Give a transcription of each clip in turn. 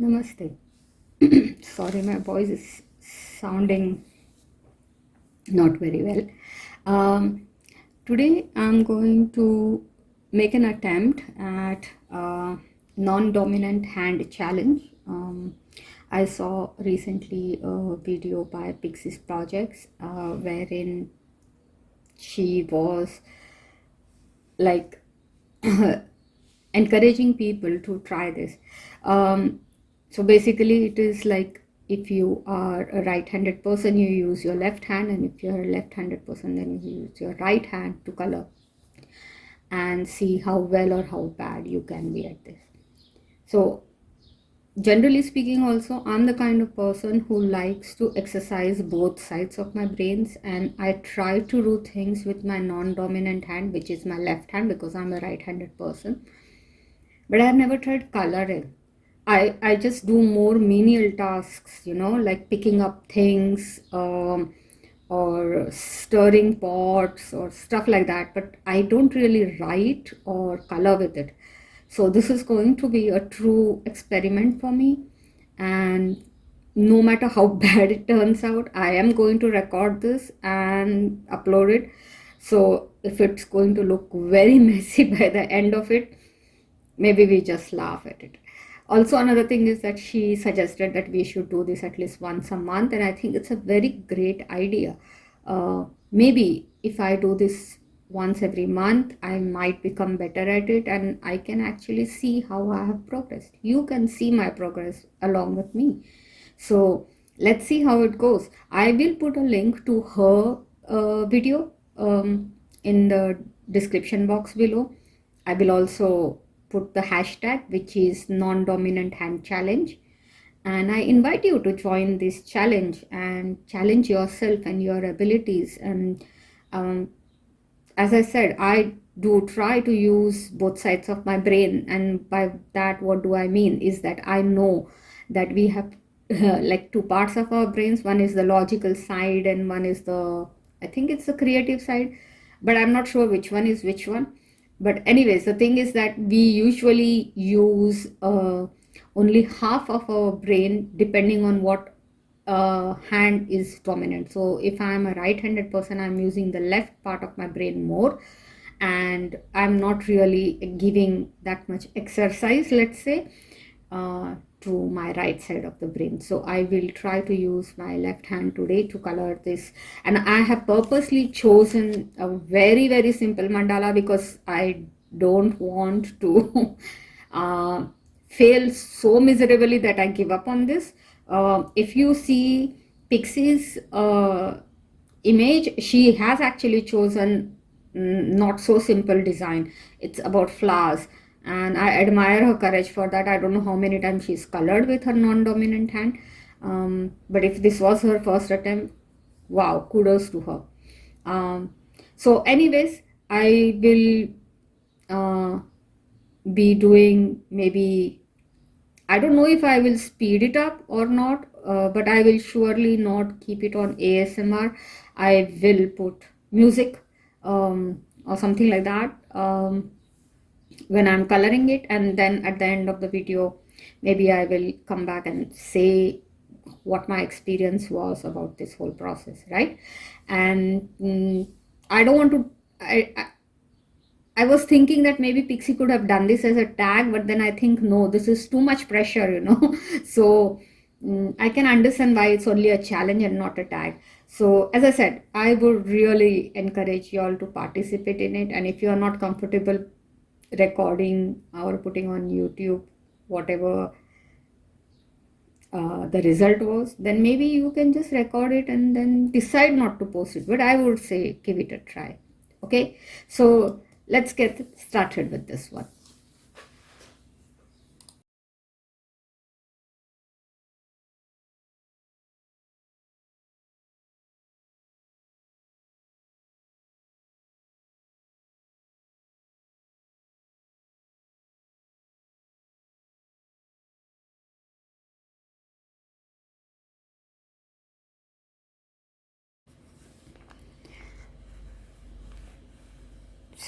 Namaste. Sorry, my voice is sounding not very well. Today I'm going to make an attempt at non-dominant hand challenge. I saw recently a video by Pixie's Projects wherein she was like encouraging people to try this. So basically, it is like if you are a right-handed person, you use your left hand, and if you're a left-handed person, then you use your right hand to color and see how well or how bad you can be at this. So generally speaking, also I'm the kind of person who likes to exercise both sides of my brains, and I try to do things with my non-dominant hand, which is my left hand, because I'm a right-handed person. But I've never tried coloring. I just do more menial tasks, like picking up things, or stirring pots or stuff like that. But I don't really write or color with it. So this is going to be a true experiment for me. And no matter how bad it turns out, I am going to record this and upload it. So if it's going to look very messy by the end of it, maybe we just laugh at it. Also, another thing is that she suggested that we should do this at least once a month, and I think it's a very great idea. Maybe if I do this once every month, I might become better at it, and I can actually see how I have progressed. You can see my progress along with me. So let's see how it goes. I will put a link to her video in the description box below. I will also put the hashtag, which is non-dominant hand challenge, and I invite you to join this challenge and challenge yourself and your abilities. And as I said, I do try to use both sides of my brain, and by that, what do I mean is that I know that we have like two parts of our brains. One is the logical side, and one is the, I think it's the creative side, but I'm not sure which one is which one. But anyways, the thing is that we usually use only half of our brain depending on what hand is dominant. So if I'm a right-handed person, I'm using the left part of my brain more, and I'm not really giving that much exercise, let's say, to my right side of the brain. So I will try to use my left hand today to color this, and I have purposely chosen a very, very simple mandala because I don't want to fail so miserably that I give up on this. If you see Pixie's image, she has actually chosen not so simple design. It's about flowers, and I admire her courage for that. I don't know how many times she's colored with her non-dominant hand, but if this was her first attempt, wow, kudos to her. So anyways, I will be doing, maybe, I don't know if I will speed it up or not, but I will surely not keep it on ASMR. I will put music or something like that when I'm coloring it, and then at the end of the video, maybe I will come back and say what my experience was about this whole process, right? And I don't want to, I was thinking that maybe Pixie could have done this as a tag, but then I think no, this is too much pressure. So I can understand why it's only a challenge and not a tag. So as I said, I would really encourage you all to participate in it. And if you are not comfortable recording or putting on YouTube whatever the result was, then maybe you can just record it and then decide not to post it. But I would say give it a try. Okay, so let's get started with this one.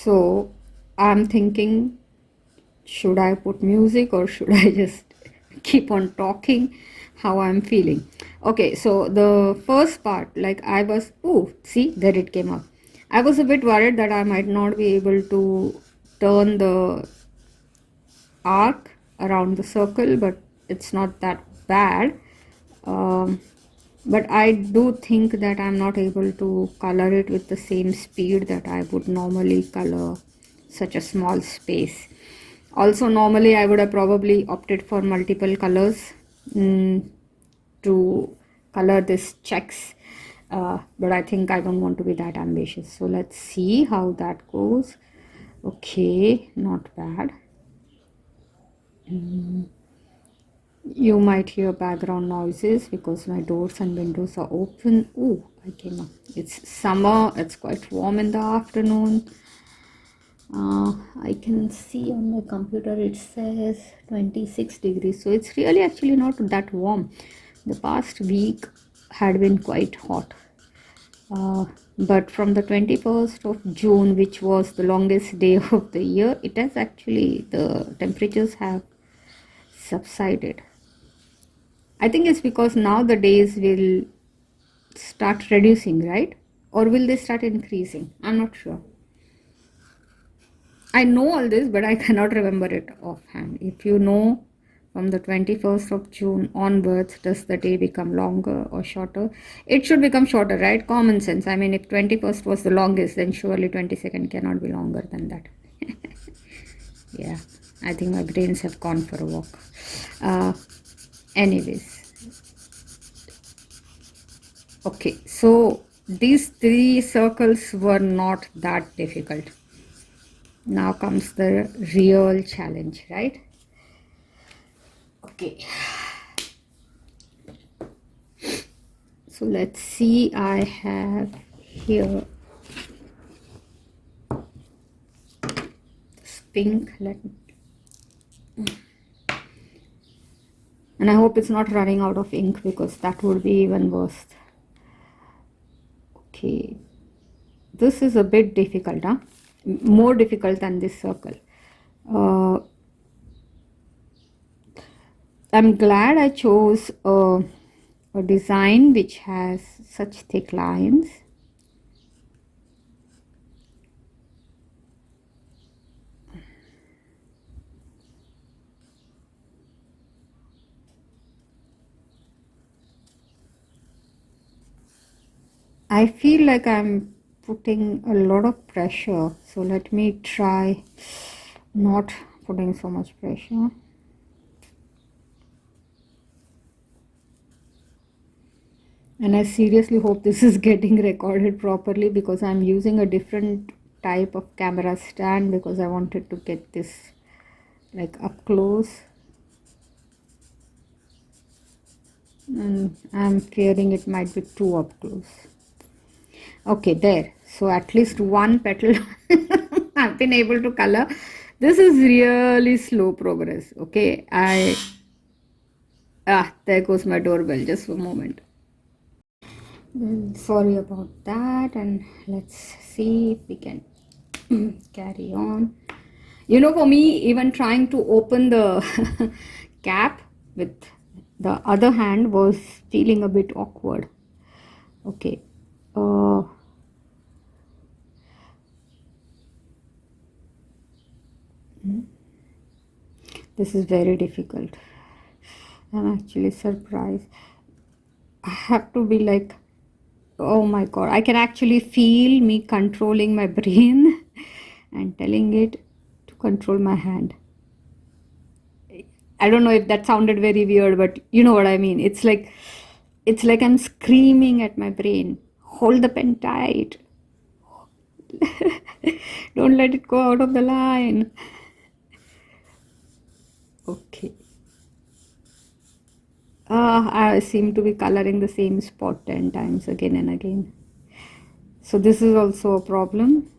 So I'm thinking, should I put music or should I just keep on talking how I'm feeling. Okay, so the first part, like I was, oh, see, there it came up. I was a bit worried that I might not be able to turn the arc around the circle, but it's not that bad. Um, but I do think that I'm not able to color it with the same speed that I would normally color such a small space. Also, normally I would have probably opted for multiple colors to color this checks, but I think I don't want to be that ambitious. So let's see how that goes. Okay, not bad. You might hear background noises because my doors and windows are open. Oh, I came up. It's summer, it's quite warm in the afternoon. I can see on my computer it says 26 degrees, so it's really actually not that warm. The past week had been quite hot. But from the 21st of June, which was the longest day of the year, it has actually, the temperatures have subsided. I think it's because now the days will start reducing, right? Or will they start increasing? I'm not sure. I know all this, but I cannot remember it offhand. If you know, from the 21st of June onwards, does the day become longer or shorter? It should become shorter, right? Common sense. I mean, if 21st was the longest, then surely 22nd cannot be longer than that. Yeah, I think my brains have gone for a walk. Anyways, okay, so these three circles were not that difficult. Now comes the real challenge, right? Okay. So let's see, I have here this pink. And I hope it's not running out of ink because that would be even worse. Okay. This is a bit difficult, huh? More difficult than this circle. I'm glad I chose a design which has such thick lines. I feel like I'm putting a lot of pressure, so let me try not putting so much pressure. And I seriously hope this is getting recorded properly because I'm using a different type of camera stand because I wanted to get this like up close. And I'm fearing it might be too up close. Okay, there. So at least one petal I've been able to color. This is really slow progress. Okay, there goes my doorbell. Just a moment. Sorry about that, and let's see if we can carry on. You know, for me, even trying to open the cap with the other hand was feeling a bit awkward. Okay. This is very difficult. I'm actually surprised. I have to be like, oh my god, I can actually feel me controlling my brain and telling it to control my hand. I don't know if that sounded very weird, but you know what I mean. It's like I'm screaming at my brain, hold the pen tight. Don't let it go out of the line. Okay. I seem to be coloring the same spot 10 times again and again. So this is also a problem.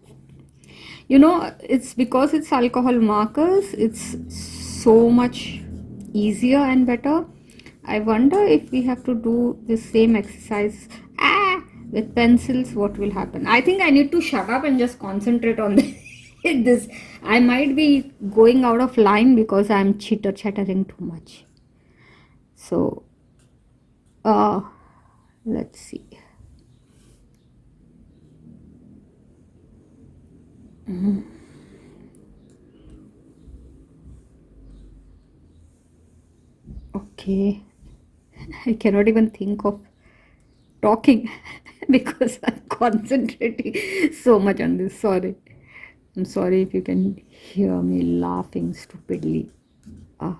You know, it's because it's alcohol markers, it's so much easier and better. I wonder if we have to do the same exercise with pencils, what will happen? I think I need to shut up and just concentrate on this. I might be going out of line because I'm chitter chattering too much. So uh let's see. Okay, I cannot even think of talking because I'm concentrating so much on this. Sorry. I'm sorry if you can hear me laughing stupidly. Ah.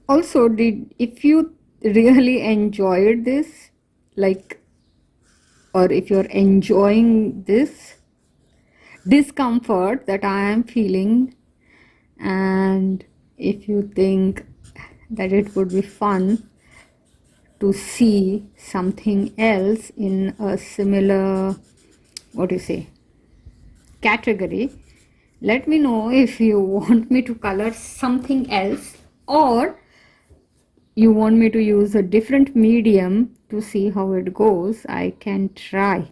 Also, if you really enjoyed this, like, or if you're enjoying this discomfort that I am feeling, and if you think that it would be fun to see something else in a similar, what do you say, category, let me know if you want me to color something else, or you want me to use a different medium to see how it goes. I can try.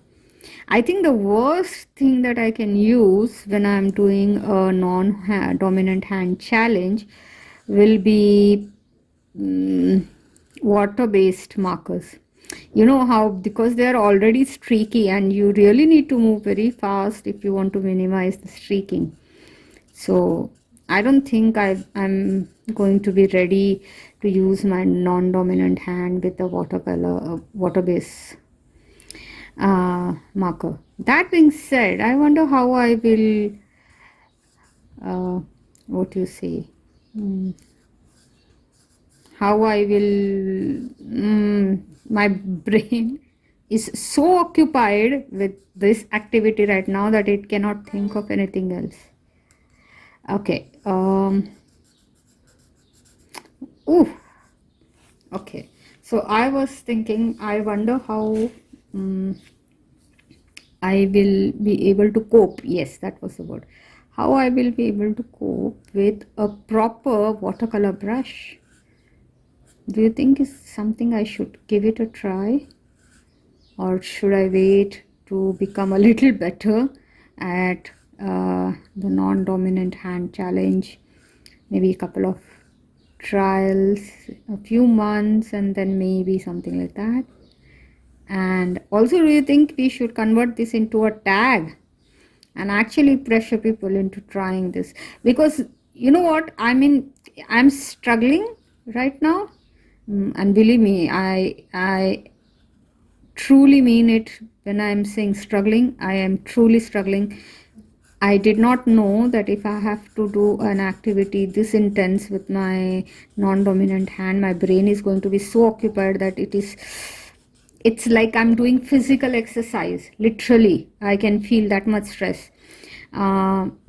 I think the worst thing that I can use when I'm doing a non-dominant hand challenge will be water-based markers. You know how, because they are already streaky and you really need to move very fast if you want to minimize the streaking. So I don't think I'm going to be ready to use my non-dominant hand with a watercolor, water base marker. That being said, I wonder how I will, what you say, how I will, my brain is so occupied with this activity right now that it cannot think of anything else. Okay. Ooh. Okay. So I was thinking, I wonder how I will be able to cope. Yes, that was the word. How I will be able to cope with a proper watercolor brush. Do you think is something I should give it a try? Or should I wait to become a little better at the non-dominant hand challenge? Maybe a couple of trials, a few months, and then maybe something like that. And also, do you think we should convert this into a tag and actually pressure people into trying this? Because you know what, I mean, I'm struggling right now. And believe me, I truly mean it when I'm saying struggling. I am truly struggling. I did not know that if I have to do an activity this intense with my non-dominant hand, my brain is going to be so occupied that it's like I'm doing physical exercise. Literally, I can feel that much stress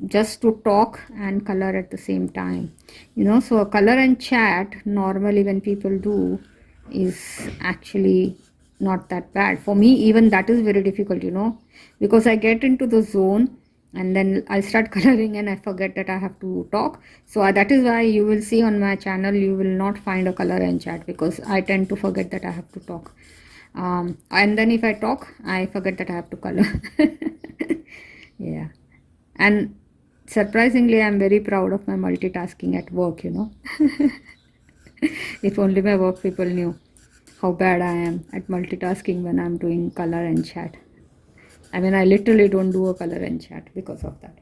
just to talk and color at the same time. So a color and chat normally when people do is actually not that bad. For me, even that is very difficult, because I get into the zone and then I start coloring and I forget that I have to talk. So that is why you will see on my channel, you will not find a color and chat, because I tend to forget that I have to talk. And then if I talk, I forget that I have to color. Yeah. And surprisingly, I'm very proud of my multitasking at work, If only my work people knew how bad I am at multitasking when I'm doing color and chat. I mean, I literally don't do a color and chat because of that.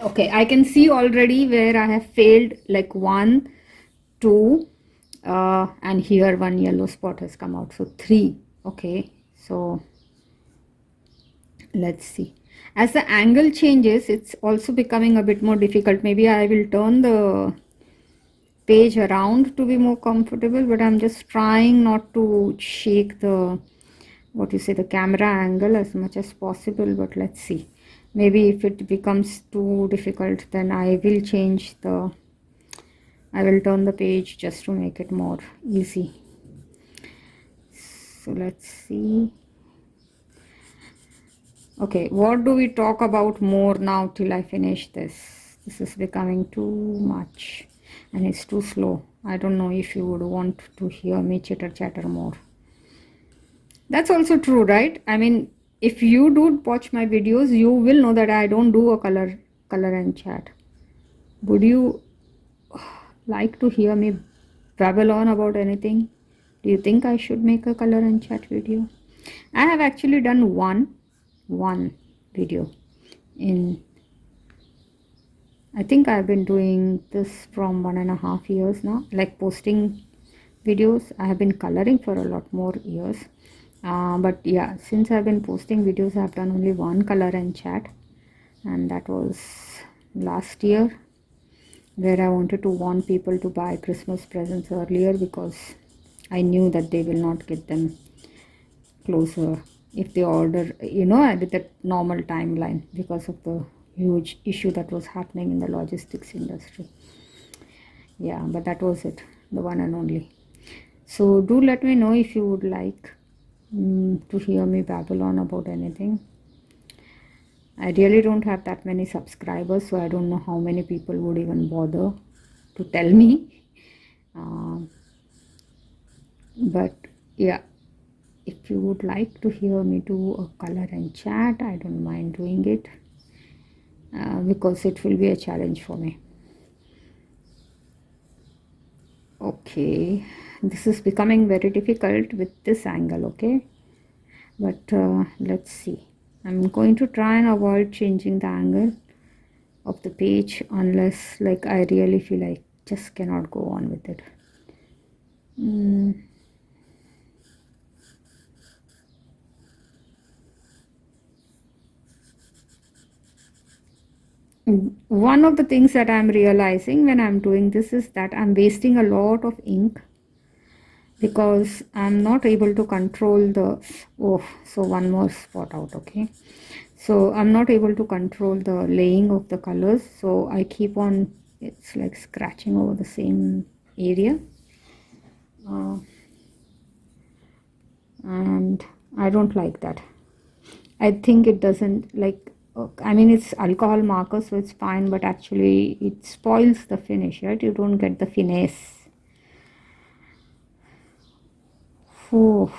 Okay, I can see already where I have failed, like 1, 2, and here one yellow spot has come out. So 3. Okay, so let's see. As the angle changes, it's also becoming a bit more difficult. Maybe I will turn the page around to be more comfortable, but I'm just trying not to shake the, what you say, the camera angle as much as possible. But let's see. Maybe if it becomes too difficult, then I will turn the page just to make it more easy. So let's see. Okay, what do we talk about more now till I finish this? This is becoming too much and it's too slow. I don't know if you would want to hear me chitter chatter more. That's also true, right? I mean, if you do watch my videos, you will know that I don't do a color and chat. Would you like to hear me babble on about anything? Do you think I should make a color and chat video? I have actually done one video in, I think I've been doing this from 1.5 years now, like posting videos. I have been coloring for a lot more years. But yeah, since I've been posting videos, I've done only one color and chat, and that was last year, where I wanted to warn people to buy Christmas presents earlier because I knew that they will not get them closer if they order, with the normal timeline because of the huge issue that was happening in the logistics industry. Yeah, but that was it, the one and only. So do let me know if you would like to hear me babble on about anything. I really don't have that many subscribers, so I don't know how many people would even bother to tell me. But yeah, if you would like to hear me do a color and chat, I don't mind doing it because it will be a challenge for me. Okay, this is becoming very difficult with this angle, okay? But let's see. I'm going to try and avoid changing the angle of the page unless like I really feel I just cannot go on with it. One of the things that I'm realizing when I'm doing this is that I'm wasting a lot of ink because I'm not able to control the, so one more spot out, okay? So I'm not able to control the laying of the colors, so I keep on, it's like scratching over the same area. And I don't like that. I think it doesn't, like, I mean, it's alcohol marker, so it's fine, but actually it spoils the finish, right? You don't get the finesse. Oh,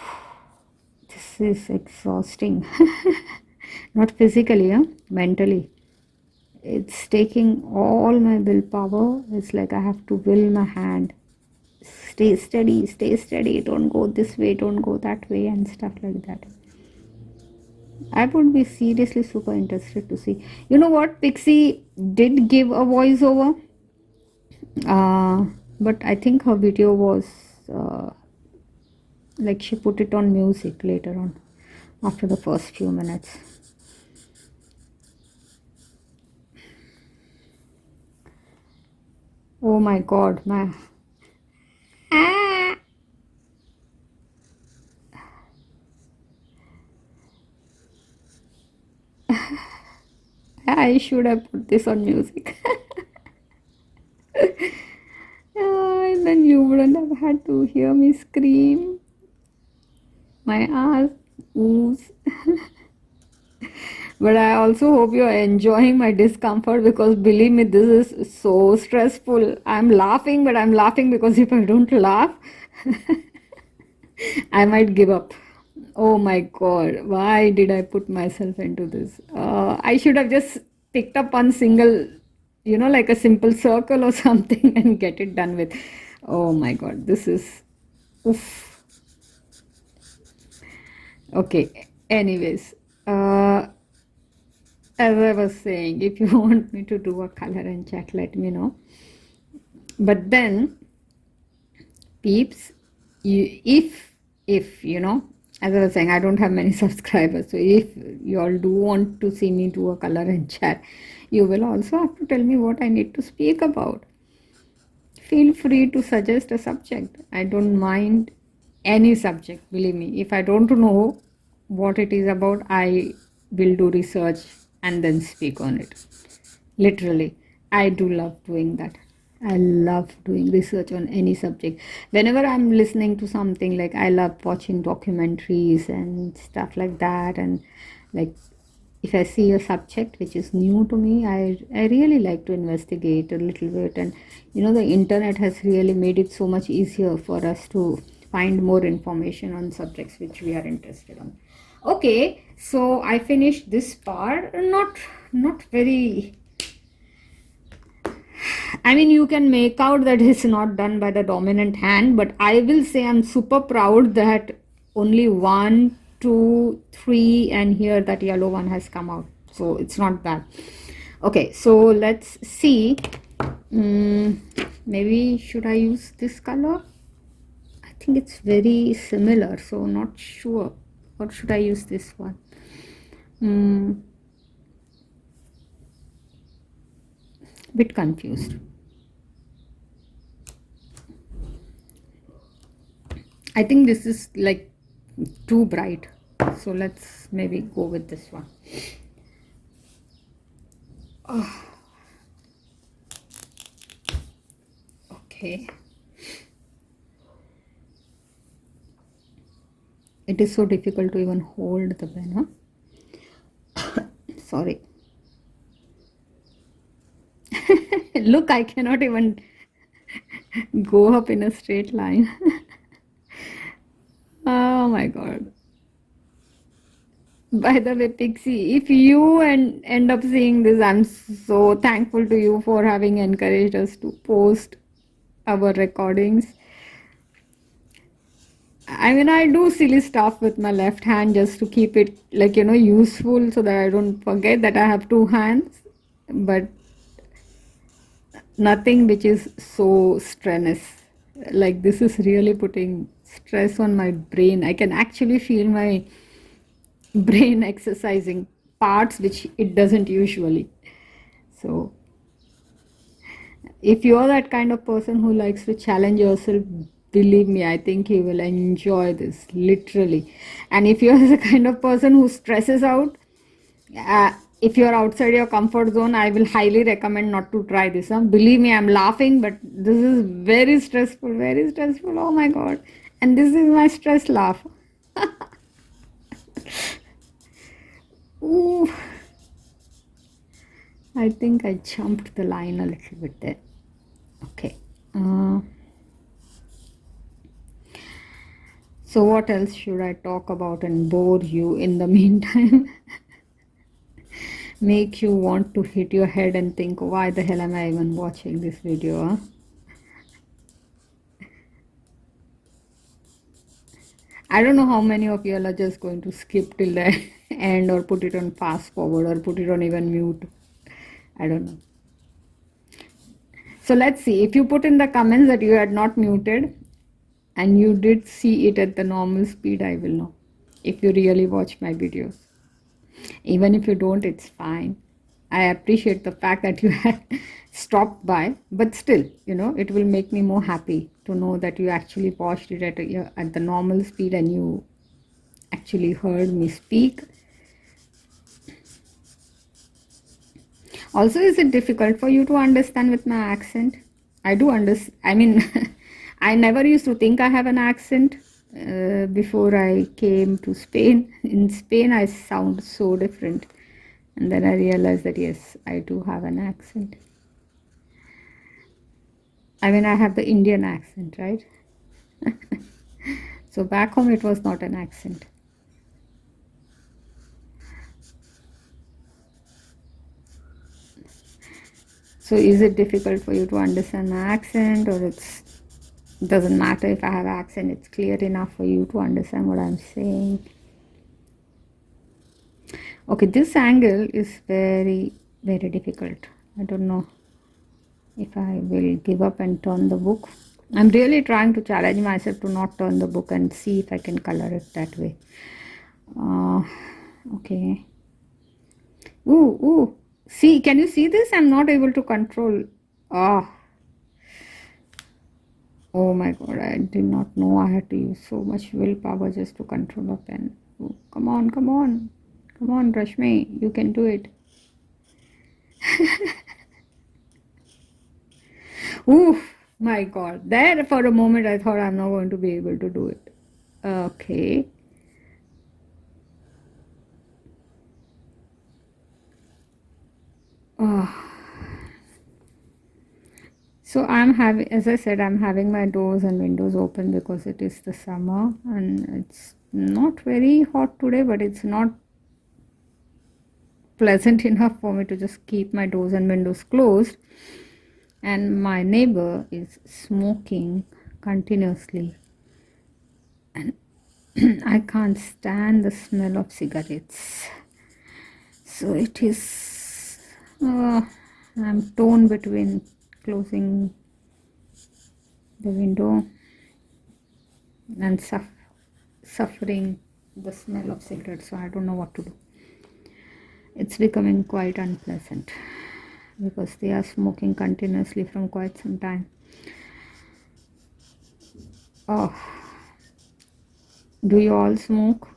this is exhausting. Not physically, mentally. It's taking all my willpower. It's like I have to will my hand. Stay steady, don't go this way, don't go that way, and stuff like that. I would be seriously super interested to see. You know what? Pixie did give a voiceover, but I think her video was like she put it on music later on after the first few minutes. Oh my god, my I should have put this on music. And then you wouldn't have had to hear me scream. My ass moves. But I also hope you're enjoying my discomfort because believe me, this is so stressful. I'm laughing, but I'm laughing because if I don't laugh, I might give up. Oh my god, why did I put myself into this? I should have just picked up one single, like a simple circle or something and get it done with. Oh my god, this is oof. Okay, anyways, as I was saying, if you want me to do a color and chat, let me know. But then, peeps, if as I was saying, I don't have many subscribers, so if you all do want to see me do a color and chat, you will also have to tell me what I need to speak about. Feel free to suggest a subject. I don't mind any subject, believe me. If I don't know what it is about, I will do research and then speak on it. Literally, I do love doing that. I love doing research on any subject. Whenever I'm listening to something, like I love watching documentaries and stuff like that, and like if I see a subject which is new to me, I really like to investigate a little bit. And the internet has really made it so much easier for us to find more information on subjects which we are interested on. Okay, so I finished this part. Not very. I mean, you can make out that it's not done by the dominant hand, but I will say I'm super proud that only one, two, three, and here that yellow one has come out. So it's not bad. Okay, so let's see. Maybe should I use this color? I think it's very similar, so not sure. Or should I use this one? Bit confused. I think this is like too bright, so let's maybe go with this one. Okay, it is so difficult to even hold the pen, huh? Sorry. Look, I cannot even go up in a straight line. Oh my god. By the way, Pixie, if you end up seeing this, I'm so thankful to you for having encouraged us to post our recordings. I mean, I do silly stuff with my left hand just to keep it, like, useful so that I don't forget that I have two hands, but nothing which is so strenuous. Like, this is really putting stress on my brain. I can actually feel my brain exercising parts which it doesn't usually. So, if you're that kind of person who likes to challenge yourself, believe me, I think you will enjoy this literally. And if you're the kind of person who stresses out, if you're outside your comfort zone, I will highly recommend not to try this. Believe me, I'm laughing, but this is very stressful, very stressful. Oh my god. And this is my stress laugh. Ooh. I think I jumped the line a little bit there. Okay. So what else should I talk about and bore you in the meantime? Make you want to hit your head and think, why the hell am I even watching this video? Huh? I don't know how many of you are just going to skip till the end or put it on fast forward or put it on even mute. I don't know. So let's see. If you put in the comments that you had not muted and you did see it at the normal speed, I will know. If you really watch my videos. Even if you don't, it's fine. I appreciate the fact that you have stopped by, but still, it will make me more happy to know that you actually watched it at the normal speed and you actually heard me speak. Also, is it difficult for you to understand with my accent? I do understand. I mean, I never used to think I have an accent before I came to Spain. In Spain, I sound so different. And then I realized that yes, I do have an accent. I mean, I have the Indian accent, right? So back home, it was not an accent. So is it difficult for you to understand my accent, or it doesn't matter if I have accent, it's clear enough for you to understand what I'm saying? Okay, this angle is very, very difficult. I don't know if I will give up and turn the book. I'm really trying to challenge myself to not turn the book and see if I can color it that way. Okay. Ooh. See, can you see this? I'm not able to control. Oh my god, I did not know I had to use so much willpower just to control a pen. Oh, come on. Come on, Rashmi, you can do it. Ooh, my god. There for a moment I thought I'm not going to be able to do it. Okay. So I'm having, as I said, I'm having my doors and windows open because it is the summer and it's not very hot today, but it's not pleasant enough for me to just keep my doors and windows closed. And my neighbor is smoking continuously, and I can't stand the smell of cigarettes. So it is, I'm torn between closing the window and suffering the smell of cigarettes. So I don't know what to do. It's becoming quite unpleasant because they are smoking continuously from quite some time. Oh, do you all smoke?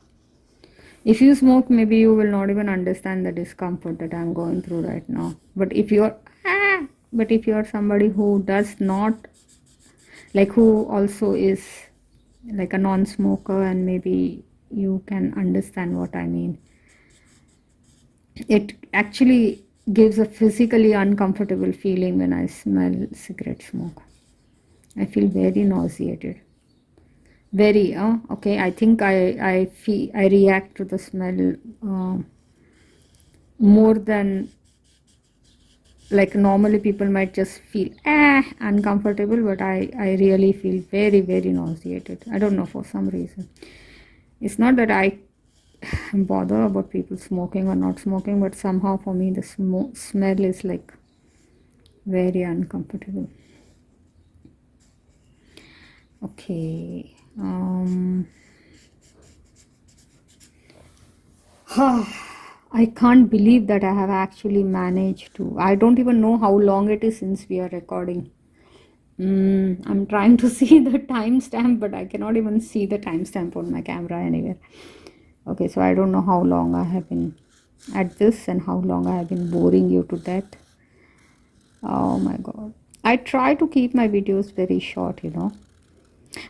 If you smoke, maybe you will not even understand the discomfort that I'm going through right now. But if you're somebody who does not, like, who also is like a non-smoker, and maybe you can understand what I mean. It actually gives a physically uncomfortable feeling when I smell cigarette smoke. I feel very nauseated. Very, okay. I think I react to the smell more than, like, normally people might just feel uncomfortable, but I really feel very, very nauseated. I don't know, for some reason. It's not that I bother about people smoking or not smoking, but somehow for me the smell is like very uncomfortable. Okay. I can't believe that I have actually managed to. I don't even know how long it is since we are recording. I'm trying to see the timestamp, but I cannot even see the timestamp on my camera anywhere. Okay, so I don't know how long I have been at this and how long I have been boring you to death. Oh my god. I try to keep my videos very short, you know.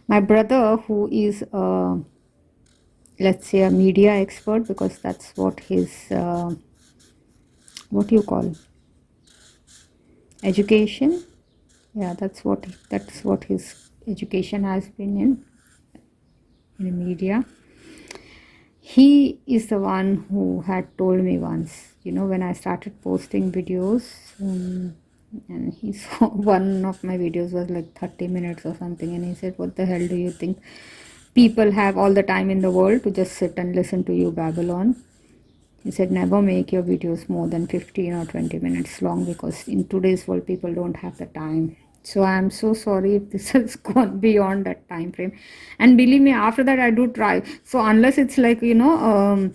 My brother, who is let's say a media expert, because that's what his what do you call, education, yeah, that's what his education has been in media. He is the one who had told me once, you know, when I started posting videos, and he saw one of my videos was like 30 minutes or something, and he said, what the hell do you think people have all the time in the world to just sit and listen to you babble on? He said, never make your videos more than 15 or 20 minutes long, because in today's world people don't have the time. So I'm so sorry if this has gone beyond that time frame. And believe me, after that I do try. So unless it's like, you know,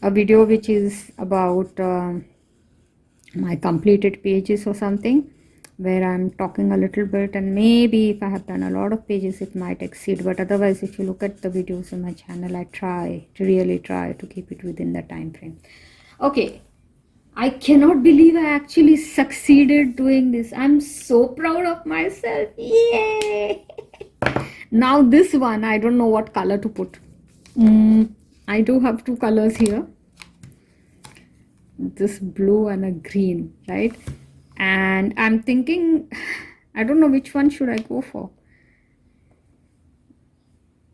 a video which is about my completed pages or something, where I'm talking a little bit, and maybe if I have done a lot of pages it might exceed, but otherwise if you look at the videos on my channel, I really try to keep it within the time frame. Okay, I cannot believe I actually succeeded doing this. I'm so proud of myself. Yay! Now this one, I don't know what color to put. I do have two colors here, this blue and a green, right? And I'm thinking, I don't know which one should I go for.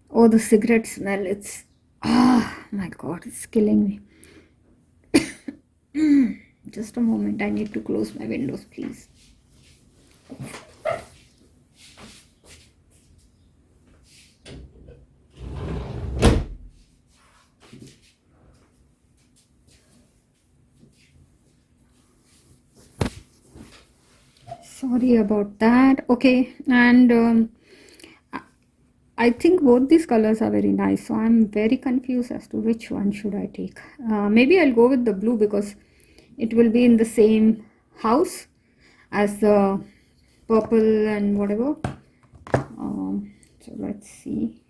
Oh, the cigarette smell, it's, my god, it's killing me. Just a moment, I need to close my windows, please. Sorry about that. Okay, and I think both these colors are very nice, so I'm very confused as to which one should I take. Maybe I'll go with the blue because it will be in the same house as the purple and whatever. So let's see.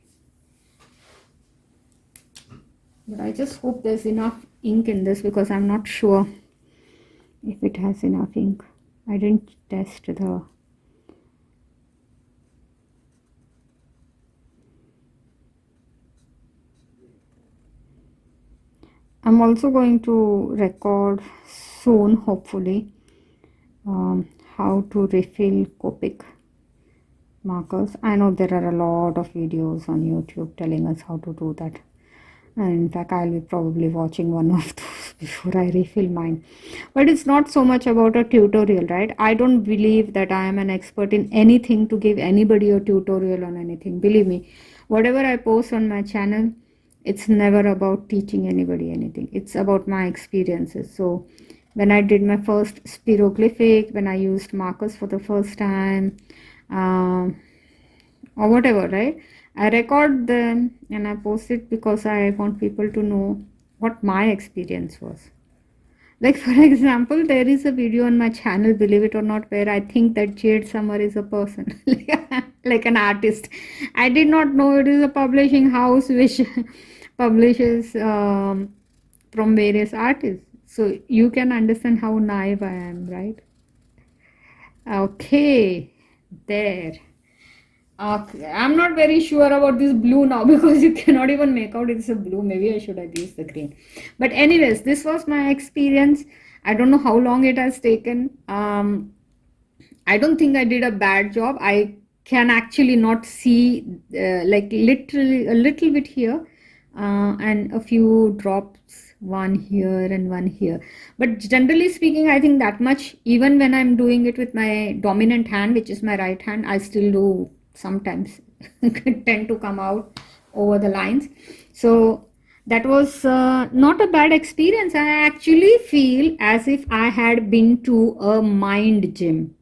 But I just hope there's enough ink in this, because I'm not sure if it has enough ink. I didn't test the... I'm also going to record soon, hopefully, how to refill Copic markers. I know there are a lot of videos on YouTube telling us how to do that. And in fact, I'll be probably watching one of those before I refill mine. But it's not so much about a tutorial, right? I don't believe that I am an expert in anything to give anybody a tutorial on anything. Believe me, whatever I post on my channel, it's never about teaching anybody anything. It's about my experiences. So when I did my first spiroglyphic, when I used markers for the first time, um, or whatever, right? I record them and I post it because I want people to know what my experience was. Like, for example, there is a video on my channel, believe it or not, where I think that Jade Summer is a person, like an artist. I did not know it is a publishing house which publishes from various artists. So you can understand how naive I am, right? Okay, there. Okay, I'm not very sure about this blue now because you cannot even make out it's a blue. Maybe I should have used the green. But anyways, this was my experience. I don't know how long it has taken. I don't think I did a bad job. I can actually not see like literally a little bit here and a few drops, one here and one here. But generally speaking, I think that much, even when I'm doing it with my dominant hand, which is my right hand, I still do sometimes tend to come out over the lines. So that was not a bad experience. I actually feel as if I had been to a mind gym.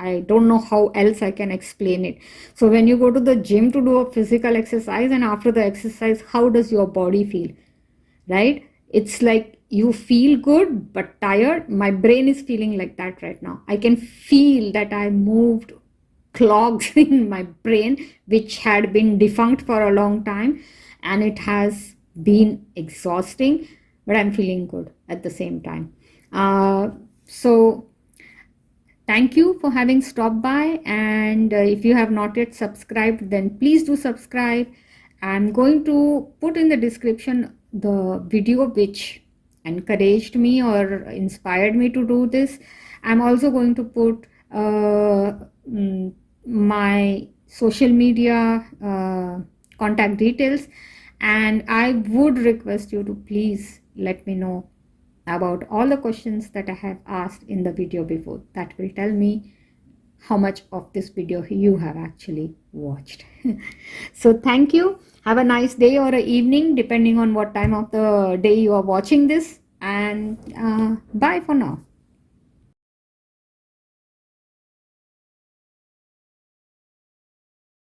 I don't know how else I can explain it. So when you go to the gym to do a physical exercise, and after the exercise, how does your body feel? Right? It's like you feel good but tired. My brain is feeling like that right now. I can feel that I moved clogs in my brain which had been defunct for a long time, and it has been exhausting, but I'm feeling good at the same time. So thank you for having stopped by, and if you have not yet subscribed, then please do subscribe. I'm going to put in the description the video which encouraged me or inspired me to do this. I'm also going to put my social media contact details, and I would request you to please let me know about all the questions that I have asked in the video before. That will tell me how much of this video you have actually watched. So thank you. Have a nice day or a evening depending on what time of the day you are watching this, and bye for now.